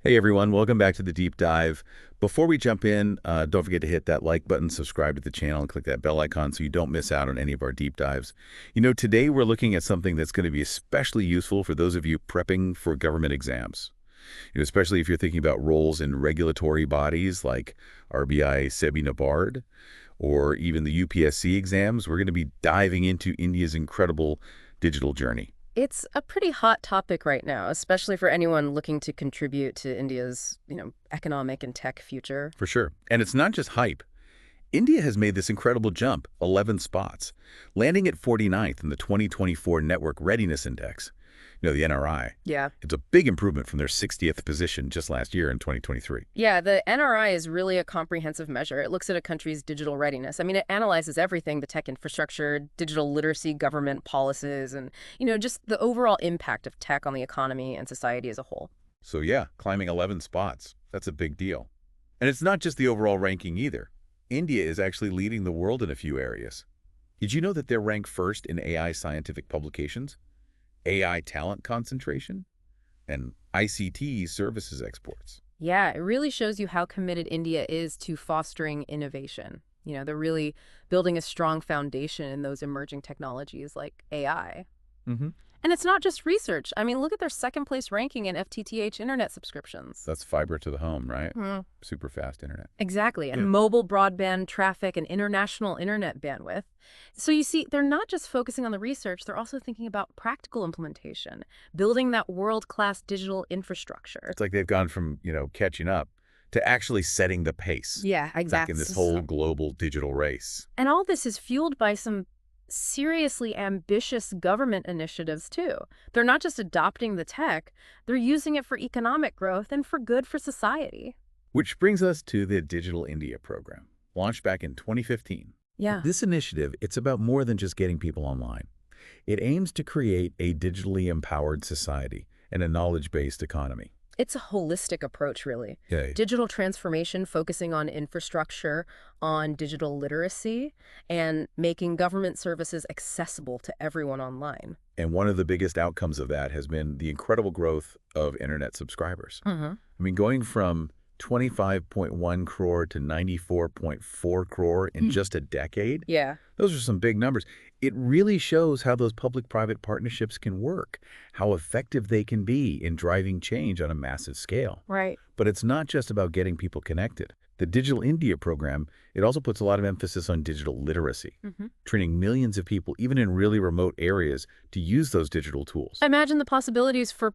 Hey everyone, welcome back to the deep dive. Before we jump in, don't forget to hit that like button, subscribe to the channel, and click that bell icon so you don't miss out on any of our deep dives. Today we're looking at something that's going to be especially useful for those of you prepping for government exams. Especially if you're thinking about roles in regulatory bodies like RBI, SEBI, NABARD, or even the UPSC exams. We're going to be diving into India's incredible digital journey. It's a pretty hot topic right now, especially for anyone looking to contribute to India's, economic and tech future. For sure. And it's not just hype. India has made this incredible jump, 11 spots, landing at 49th in the 2024 Network Readiness Index, the NRI. Yeah. It's a big improvement from their 60th position just last year in 2023. Yeah, the NRI is really a comprehensive measure. It looks at a country's digital readiness. I mean, it analyzes everything, the tech infrastructure, digital literacy, government policies, and, just the overall impact of tech on the economy and society as a whole. So yeah, climbing 11 spots, that's a big deal. And it's not just the overall ranking either. India is actually leading the world in a few areas. Did you know that they're ranked first in AI scientific publications, AI talent concentration, and ICT services exports? Yeah, it really shows you how committed India is to fostering innovation. They're really building a strong foundation in those emerging technologies like AI. Mm-hmm. And it's not just research. I mean, look at their second place ranking in FTTH internet subscriptions. That's fiber to the home, right? Hmm. Super fast internet. Exactly. And Yeah. mobile broadband traffic and international internet bandwidth. So you see, they're not just focusing on the research, they're also thinking about practical implementation, building that world-class digital infrastructure. It's like they've gone from, catching up to actually setting the pace Yeah, back exactly. in this whole global digital race. And all this is fueled by some seriously ambitious government initiatives, too. They're not just adopting the tech, they're using it for economic growth and for good for society. Which brings us to the Digital India program, launched back in 2015. Yeah. This initiative, it's about more than just getting people online. It aims to create a digitally empowered society and a knowledge-based economy. It's a holistic approach, really. Yeah. Digital transformation focusing on infrastructure, on digital literacy, and making government services accessible to everyone online. And one of the biggest outcomes of that has been the incredible growth of internet subscribers. Mm-hmm. I mean, going from 25.1 crore to 94.4 crore in just a decade, Yeah. those are some big numbers. It really shows how those public-private partnerships can work, how effective they can be in driving change on a massive scale. Right. But it's not just about getting people connected. The Digital India program, it also puts a lot of emphasis on digital literacy, Mm-hmm. training millions of people, even in really remote areas, to use those digital tools. Imagine the possibilities for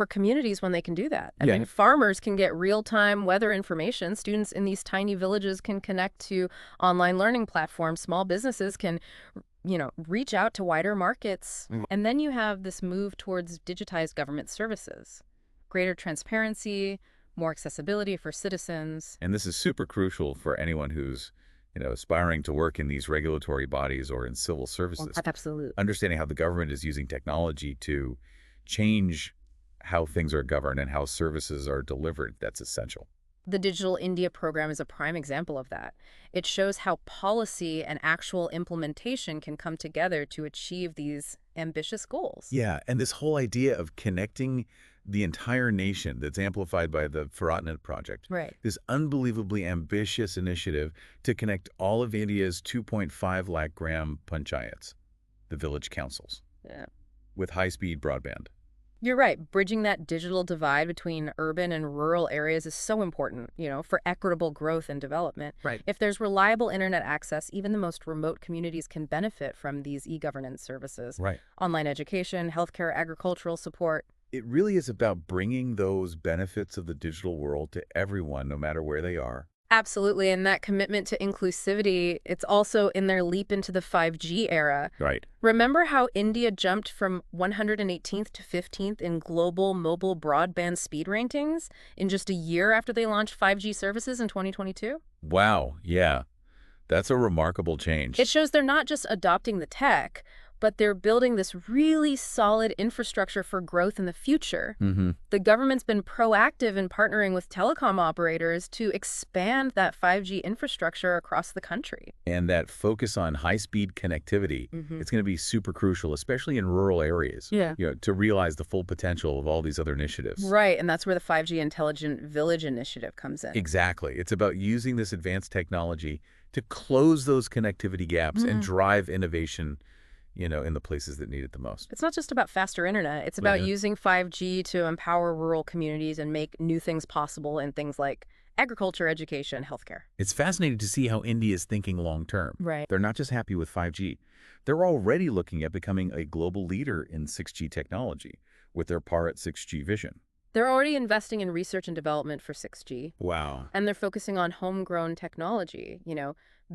communities when they can do that. I Yeah. mean, farmers can get real-time weather information. Students in these tiny villages can connect to online learning platforms. Small businesses can, reach out to wider markets. And then you have this move towards digitized government services, greater transparency, more accessibility for citizens. And this is super crucial for anyone who's, aspiring to work in these regulatory bodies or in civil services. Absolutely. Understanding how the government is using technology to change how things are governed and how services are delivered, that's essential. The Digital India program is a prime example of that. It shows how policy and actual implementation can come together to achieve these ambitious goals. Yeah, and this whole idea of connecting the entire nation that's amplified by the Farhatnet project, Right. this unbelievably ambitious initiative to connect all of India's 2.5 lakh gram panchayats, the village councils, Yeah. with high-speed broadband. You're right. Bridging that digital divide between urban and rural areas is so important, for equitable growth and development. Right. If there's reliable internet access, even the most remote communities can benefit from these e-governance services. Right. Online education, healthcare, agricultural support. It really is about bringing those benefits of the digital world to everyone, no matter where they are. Absolutely. And that commitment to inclusivity, it's also in their leap into the 5G era. Right. Remember how India jumped from 118th to 15th in global mobile broadband speed rankings in just a year after they launched 5G services in 2022? Wow, yeah. That's a remarkable change. It shows they're not just adopting the tech, but they're building this really solid infrastructure for growth in the future. Mm-hmm. The government's been proactive in partnering with telecom operators to expand that 5G infrastructure across the country. And that focus on high-speed connectivity, it's going to be super crucial, especially in rural areas, Yeah. to realize the full potential of all these other initiatives. Right, and that's where the 5G Intelligent Village initiative comes in. Exactly. It's about using this advanced technology to close those connectivity gaps and drive innovation, in the places that need it the most. It's not just about faster internet. It's about using 5G to empower rural communities and make new things possible in things like agriculture, education, healthcare. It's fascinating to see how India is thinking long-term. Right. They're not just happy with 5G. They're already looking at becoming a global leader in 6G technology with their Bharat 6G vision. They're already investing in research and development for 6G. Wow. And they're focusing on homegrown technology,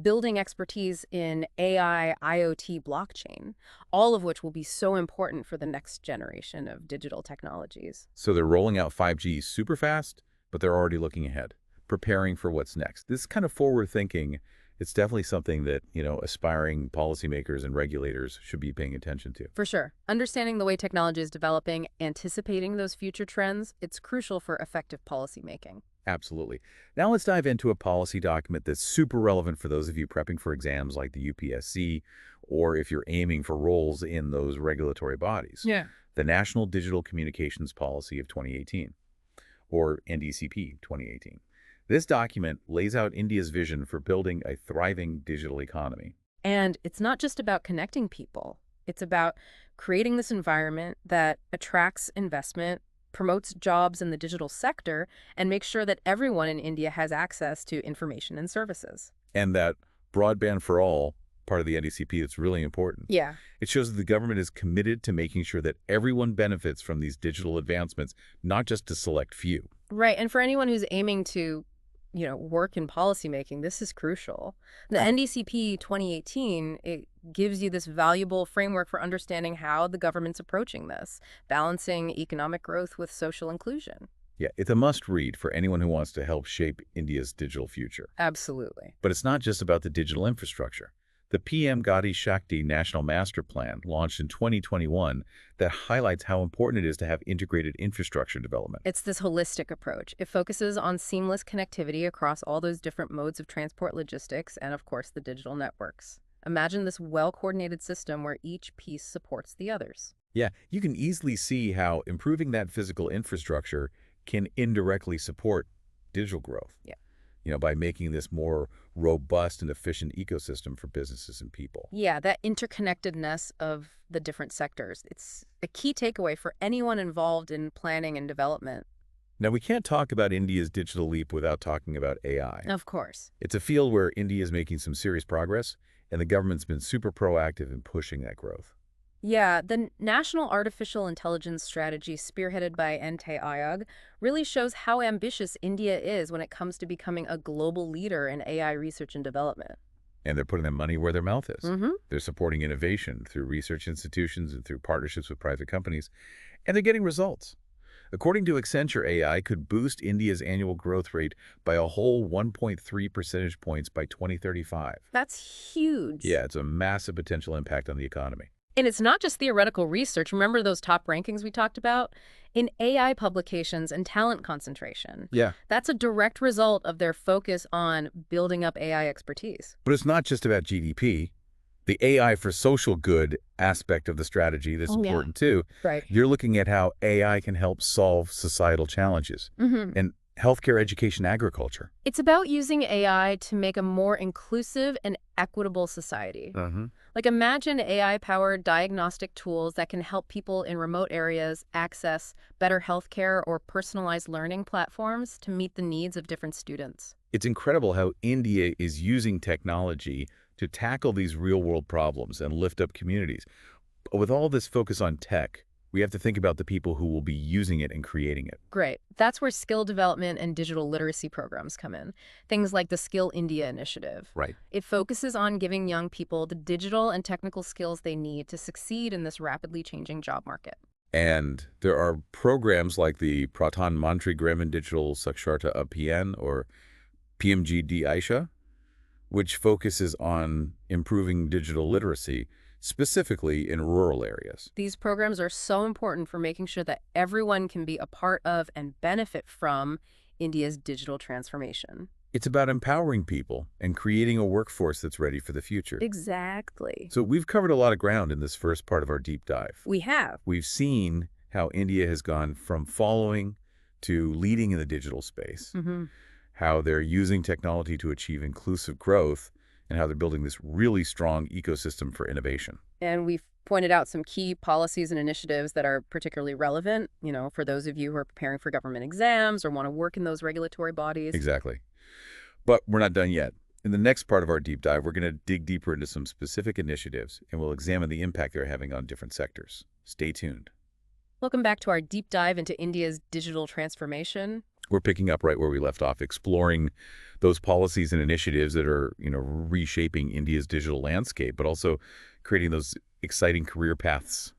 building expertise in AI, IoT, blockchain, all of which will be so important for the next generation of digital technologies. So they're rolling out 5G super fast, but they're already looking ahead, preparing for what's next. This kind of forward thinking, it's definitely something that, aspiring policymakers and regulators should be paying attention to. For sure. Understanding the way technology is developing, anticipating those future trends, it's crucial for effective policymaking. Absolutely. Now let's dive into a policy document that's super relevant for those of you prepping for exams like the UPSC, or if you're aiming for roles in those regulatory bodies. Yeah. The National Digital Communications Policy of 2018, or NDCP 2018. This document lays out India's vision for building a thriving digital economy. And it's not just about connecting people. It's about creating this environment that attracts investment, promotes jobs in the digital sector, and makes sure that everyone in India has access to information and services. And that broadband for all, part of the NDCP, it's really important. Yeah. It shows that the government is committed to making sure that everyone benefits from these digital advancements, not just a select few. Right. And for anyone who's aiming to work in policymaking, this is crucial. The NDCP 2018, it gives you this valuable framework for understanding how the government's approaching this, balancing economic growth with social inclusion. Yeah, it's a must-read for anyone who wants to help shape India's digital future. Absolutely. But it's not just about the digital infrastructure. The PM Gati Shakti National Master Plan, launched in 2021, that highlights how important it is to have integrated infrastructure development. It's this holistic approach. It focuses on seamless connectivity across all those different modes of transport logistics and, of course, the digital networks. Imagine this well-coordinated system where each piece supports the others. Yeah, you can easily see how improving that physical infrastructure can indirectly support digital growth. Yeah. By making this more robust and efficient ecosystem for businesses and people. Yeah, that interconnectedness of the different sectors. It's a key takeaway for anyone involved in planning and development. Now, we can't talk about India's digital leap without talking about AI. Of course. It's a field where India is making some serious progress, and the government's been super proactive in pushing that growth. Yeah, the National Artificial Intelligence Strategy spearheaded by NITI Aayog really shows how ambitious India is when it comes to becoming a global leader in AI research and development. And they're putting their money where their mouth is. Mm-hmm. They're supporting innovation through research institutions and through partnerships with private companies, and they're getting results. According to Accenture, AI could boost India's annual growth rate by a whole 1.3 percentage points by 2035. That's huge. Yeah, it's a massive potential impact on the economy. And it's not just theoretical research. Remember those top rankings we talked about? In AI publications and talent concentration. Yeah. That's a direct result of their focus on building up AI expertise. But it's not just about GDP. The AI for social good aspect of the strategy that's important too. Right. You're looking at how AI can help solve societal challenges. Mm-hmm. And healthcare, education, agriculture. It's about using AI to make a more inclusive and equitable society. Like imagine AI-powered diagnostic tools that can help people in remote areas access better healthcare or personalized learning platforms to meet the needs of different students. It's incredible how India is using technology to tackle these real-world problems and lift up communities. But with all this focus on tech, we have to think about the people who will be using it and creating it. Great. That's where skill development and digital literacy programs come in. Things like the Skill India initiative. Right. It focuses on giving young people the digital and technical skills they need to succeed in this rapidly changing job market. And there are programs like the Pradhan Mantri Gramin Digital Saksharta Abhiyan, or PMGD Aisha, which focuses on improving digital literacy, specifically in rural areas. These programs are so important for making sure that everyone can be a part of and benefit from India's digital transformation. It's about empowering people and creating a workforce that's ready for the future. Exactly. So we've covered a lot of ground in this first part of our deep dive. We have. We've seen how India has gone from following to leading in the digital space, how they're using technology to achieve inclusive growth, and how they're building this really strong ecosystem for innovation. And we've pointed out some key policies and initiatives that are particularly relevant, for those of you who are preparing for government exams or want to work in those regulatory bodies. Exactly. But we're not done yet. In the next part of our deep dive, we're going to dig deeper into some specific initiatives, and we'll examine the impact they're having on different sectors. Stay tuned. Welcome back to our deep dive into India's digital transformation. We're picking up right where we left off, exploring those policies and initiatives that are, reshaping India's digital landscape, but also creating those exciting career paths,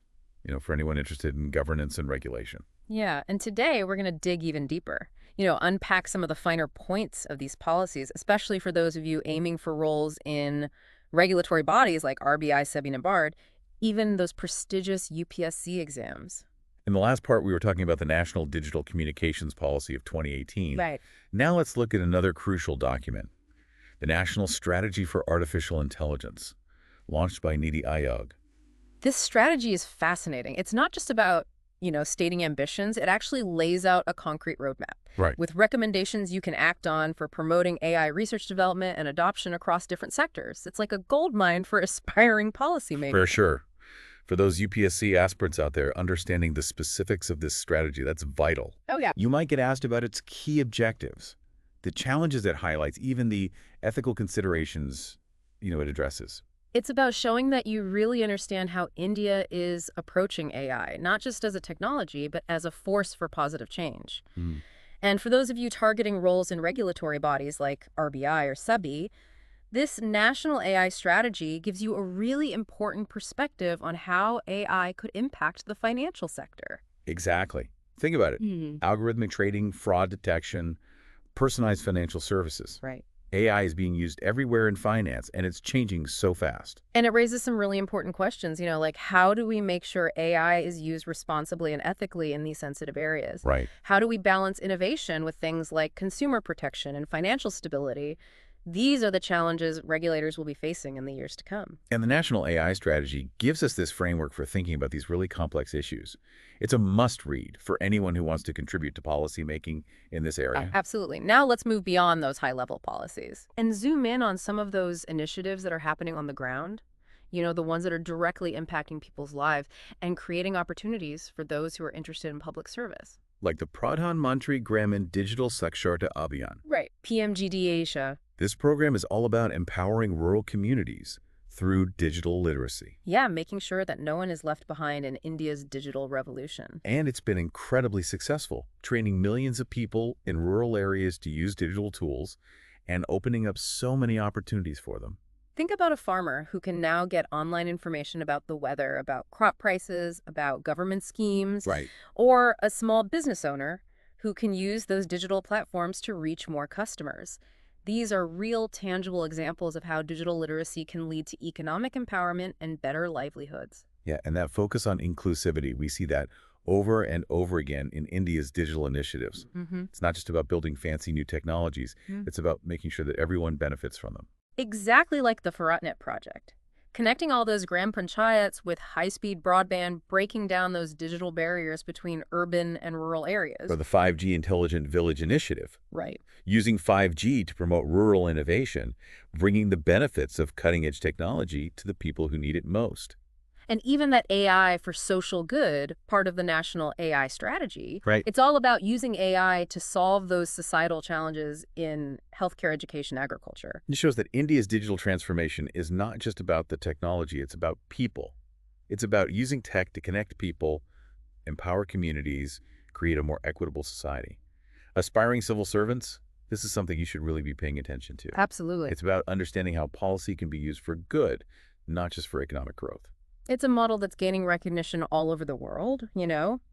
for anyone interested in governance and regulation. Yeah, and today we're going to dig even deeper. Unpack some of the finer points of these policies, especially for those of you aiming for roles in regulatory bodies like RBI, SEBI, NABARD, even those prestigious UPSC exams. In the last part, we were talking about the National Digital Communications Policy of 2018. Right. Now let's look at another crucial document, the National Strategy for Artificial Intelligence, launched by NITI Aayog. This strategy is fascinating. It's not just about, stating ambitions. It actually lays out a concrete roadmap. Right. With recommendations you can act on for promoting AI research development and adoption across different sectors. It's like a goldmine for aspiring policymakers. For sure. For those UPSC aspirants out there, understanding the specifics of this strategy, that's vital. Oh, yeah. You might get asked about its key objectives, the challenges it highlights, even the ethical considerations, it addresses. It's about showing that you really understand how India is approaching AI, not just as a technology, but as a force for positive change. And for those of you targeting roles in regulatory bodies like RBI or SEBI, this national AI strategy gives you a really important perspective on how AI could impact the financial sector. Exactly. Think about it. Algorithmic trading, fraud detection, personalized financial services. Right. AI is being used everywhere in finance, and it's changing so fast. And it raises some really important questions, like how do we make sure AI is used responsibly and ethically in these sensitive areas? Right. How do we balance innovation with things like consumer protection and financial stability? These are the challenges regulators will be facing in the years to come. And the National AI Strategy gives us this framework for thinking about these really complex issues. It's a must-read for anyone who wants to contribute to policymaking in this area. Absolutely. Now let's move beyond those high-level policies and zoom in on some of those initiatives that are happening on the ground, the ones that are directly impacting people's lives and creating opportunities for those who are interested in public service. Like the Pradhan Mantri Gramin Digital Saksharta Abhiyan. Right. PMGD Asia. This program is all about empowering rural communities through digital literacy. Yeah, making sure that no one is left behind in India's digital revolution. And it's been incredibly successful, training millions of people in rural areas to use digital tools and opening up so many opportunities for them. Think about a farmer who can now get online information about the weather, about crop prices, about government schemes. Right. Or a small business owner who can use those digital platforms to reach more customers. These are real, tangible examples of how digital literacy can lead to economic empowerment and better livelihoods. Yeah, and that focus on inclusivity, we see that over and over again in India's digital initiatives. It's not just about building fancy new technologies. It's about making sure that everyone benefits from them. Exactly like the Faratnet project. Connecting all those gram panchayats with high-speed broadband, breaking down those digital barriers between urban and rural areas. Or the 5G Intelligent Village Initiative. Right. Using 5G to promote rural innovation, bringing the benefits of cutting-edge technology to the people who need it most. And even that AI for social good, part of the national AI strategy, Right. It's all about using AI to solve those societal challenges in healthcare, education, agriculture. It shows that India's digital transformation is not just about the technology, it's about people. It's about using tech to connect people, empower communities, create a more equitable society. Aspiring civil servants, this is something you should really be paying attention to. Absolutely. It's about understanding how policy can be used for good, not just for economic growth. It's a model that's gaining recognition all over the world,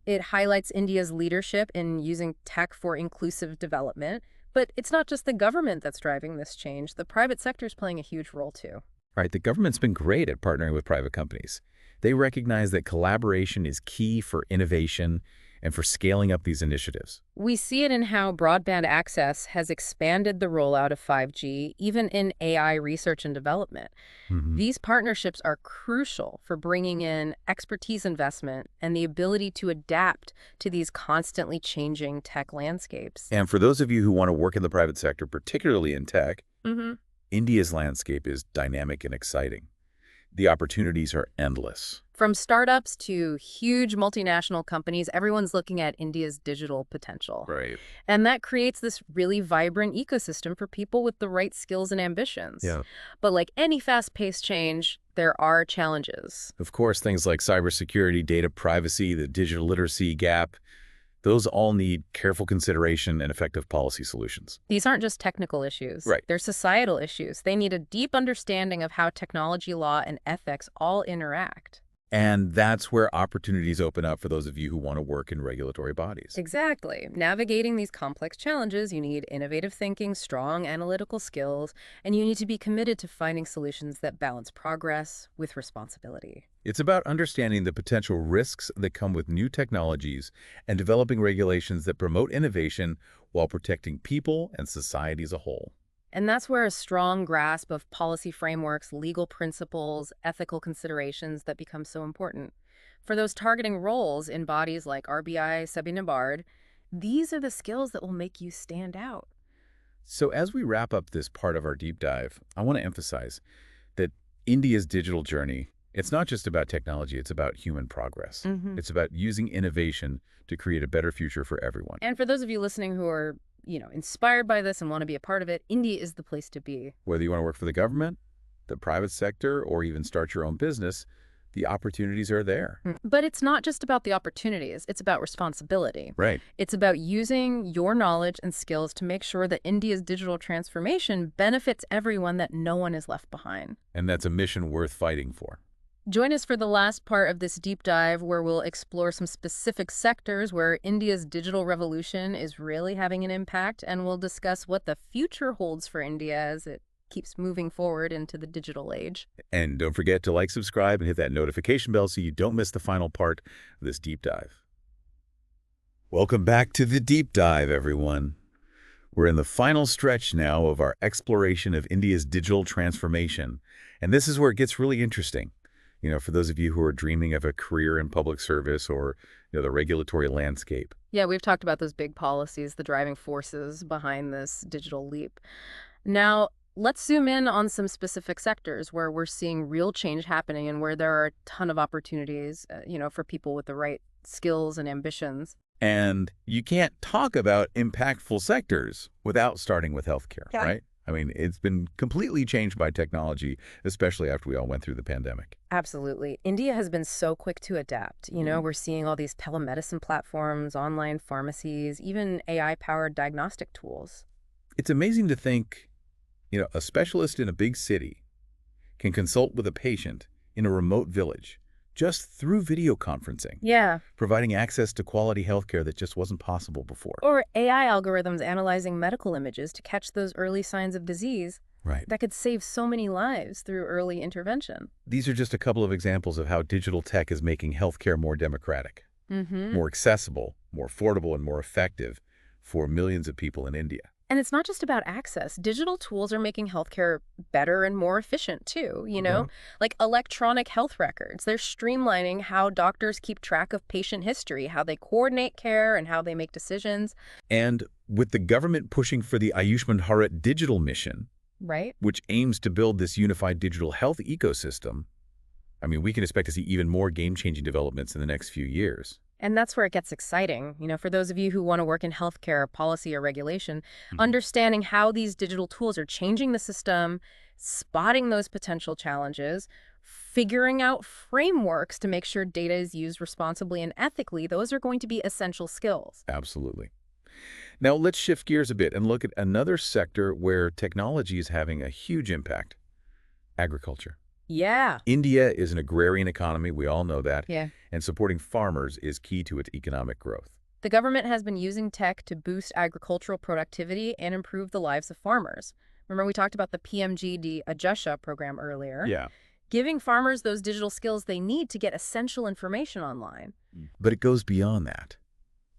It highlights India's leadership in using tech for inclusive development. But it's not just the government that's driving this change. The private sector is playing a huge role, too. Right? The government's been great at partnering with private companies. They recognize that collaboration is key for innovation and for scaling up these initiatives. We see it in how broadband access has expanded the rollout of 5G, even in AI research and development. hmm These partnerships are crucial for bringing in expertise investment and the ability to adapt to these constantly changing tech landscapes. And for those of you who want to work in the private sector, particularly in tech, hmm India's landscape is dynamic and exciting. The opportunities are endless. From startups to huge multinational companies, everyone's looking at India's digital potential. Right. And that creates this really vibrant ecosystem for people with the right skills and ambitions. Yeah. But like any fast-paced change, there are challenges. Of course, things like cybersecurity, data privacy, the digital literacy gap, those all need careful consideration and effective policy solutions. These aren't just technical issues. Right. They're societal issues. They need a deep understanding of how technology law and ethics all interact. And that's where opportunities open up for those of you who want to work in regulatory bodies. Exactly. Navigating these complex challenges, you need innovative thinking, strong analytical skills, and you need to be committed to finding solutions that balance progress with responsibility. It's about understanding the potential risks that come with new technologies and developing regulations that promote innovation while protecting people and society as a whole. And that's where a strong grasp of policy frameworks, legal principles, ethical considerations that become so important. For those targeting roles in bodies like RBI, SEBI, NABARD, these are the skills that will make you stand out. So as we wrap up this part of our deep dive, I want to emphasize that India's digital journey, it's not just about technology, it's about human progress. It's about using innovation to create a better future for everyone. And for those of you listening who are inspired by this and want to be a part of it, India is the place to be. Whether you want to work for the government, the private sector, or even start your own business, the opportunities are there. But it's not just about the opportunities. It's about responsibility. Right. It's about using your knowledge and skills to make sure that India's digital transformation benefits everyone, that no one is left behind. And that's a mission worth fighting for. Join us for the last part of this deep dive, where we'll explore some specific sectors where India's digital revolution is really having an impact, and we'll discuss what the future holds for India as it keeps moving forward into the digital age. And don't forget to like, subscribe, and hit that notification bell so you don't miss the final part of this deep dive. Welcome back to the deep dive, everyone. We're in the final stretch now of our exploration of India's digital transformation, and this is where it gets really interesting. For those of you who are dreaming of a career in public service or, the regulatory landscape. Yeah, we've talked about those big policies, the driving forces behind this digital leap. Now, let's zoom in on some specific sectors where we're seeing real change happening and where there are a ton of opportunities, for people with the right skills and ambitions. And you can't talk about impactful sectors without starting with healthcare, right? I mean, it's been completely changed by technology, especially after we all went through the pandemic. Absolutely. India has been so quick to adapt. We're seeing all these telemedicine platforms, online pharmacies, even AI-powered diagnostic tools. It's amazing to think, a specialist in a big city can consult with a patient in a remote village just through video conferencing. Yeah. Providing access to quality healthcare that just wasn't possible before. Or AI algorithms analyzing medical images to catch those early signs of disease. Right. That could save so many lives through early intervention. These are just a couple of examples of how digital tech is making healthcare more democratic, more accessible, more affordable, and more effective for millions of people in India. And it's not just about access. Digital tools are making healthcare better and more efficient, too, like electronic health records. They're streamlining how doctors keep track of patient history, how they coordinate care, and how they make decisions. And with the government pushing for the Ayushman Bharat digital mission, right, which aims to build this unified digital health ecosystem, we can expect to see even more game-changing developments in the next few years. And that's where it gets exciting. For those of you who want to work in healthcare, policy, or regulation, understanding how these digital tools are changing the system, spotting those potential challenges, figuring out frameworks to make sure data is used responsibly and ethically, those are going to be essential skills. Absolutely. Now, let's shift gears a bit and look at another sector where technology is having a huge impact: agriculture. Yeah. India is an agrarian economy, we all know that. Yeah. And supporting farmers is key to its economic growth. The government has been using tech to boost agricultural productivity and improve the lives of farmers. Remember we talked about the PMGD Ajusha program earlier? Yeah. Giving farmers those digital skills they need to get essential information online. But it goes beyond that.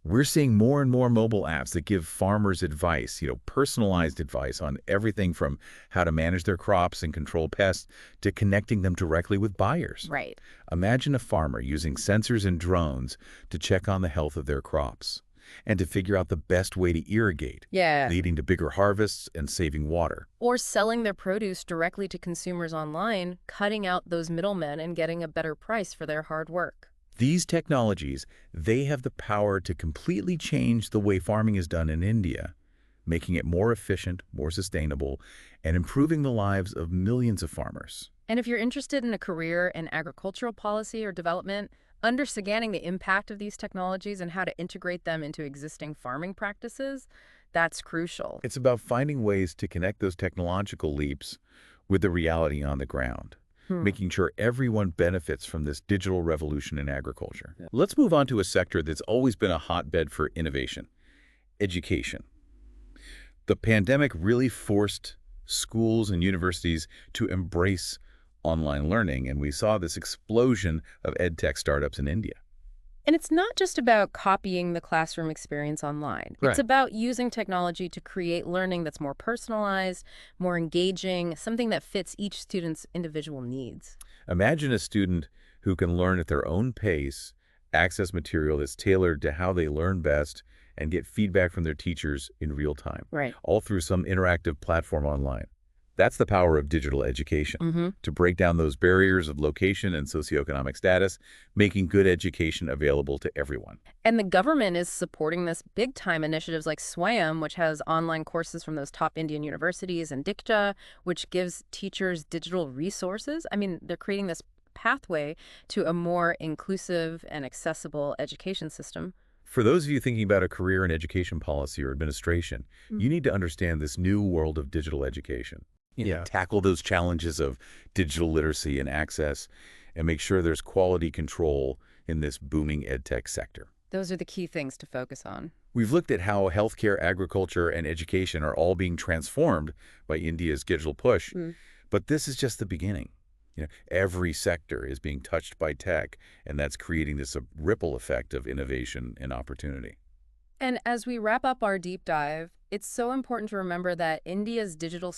We're seeing more and more mobile apps that give farmers advice, personalized advice on everything from how to manage their crops and control pests to connecting them directly with buyers. Right. Imagine a farmer using sensors and drones to check on the health of their crops and to figure out the best way to irrigate, Yeah. leading to bigger harvests and saving water. Or selling their produce directly to consumers online, cutting out those middlemen and getting a better price for their hard work. These technologies, they have the power to completely change the way farming is done in India, making it more efficient, more sustainable, and improving the lives of millions of farmers. And if you're interested in a career in agricultural policy or development, understanding the impact of these technologies and how to integrate them into existing farming practices, that's crucial. It's about finding ways to connect those technological leaps with the reality on the ground, making sure everyone benefits from this digital revolution in agriculture. Yeah. Let's move on to a sector that's always been a hotbed for innovation: education. The pandemic really forced schools and universities to embrace online learning, and we saw this explosion of edtech startups in India. And it's not just about copying the classroom experience online. Right. It's about using technology to create learning that's more personalized, more engaging, something that fits each student's individual needs. Imagine a student who can learn at their own pace, access material that's tailored to how they learn best, and get feedback from their teachers in real time, Right. all through some interactive platform online. That's the power of digital education, to break down those barriers of location and socioeconomic status, making good education available to everyone. And the government is supporting this big time. Initiatives like SWAYAM, which has online courses from those top Indian universities, and Dikta, which gives teachers digital resources. I mean, they're creating this pathway to a more inclusive and accessible education system. For those of you thinking about a career in education policy or administration, you need to understand this new world of digital education. Tackle those challenges of digital literacy and access, and make sure there's quality control in this booming edtech sector. Those are the key things to focus on. We've looked at how healthcare, agriculture, and education are all being transformed by India's digital push, but this is just the beginning. Every sector is being touched by tech, and that's creating this ripple effect of innovation and opportunity. And as we wrap up our deep dive, it's so important to remember that India's digital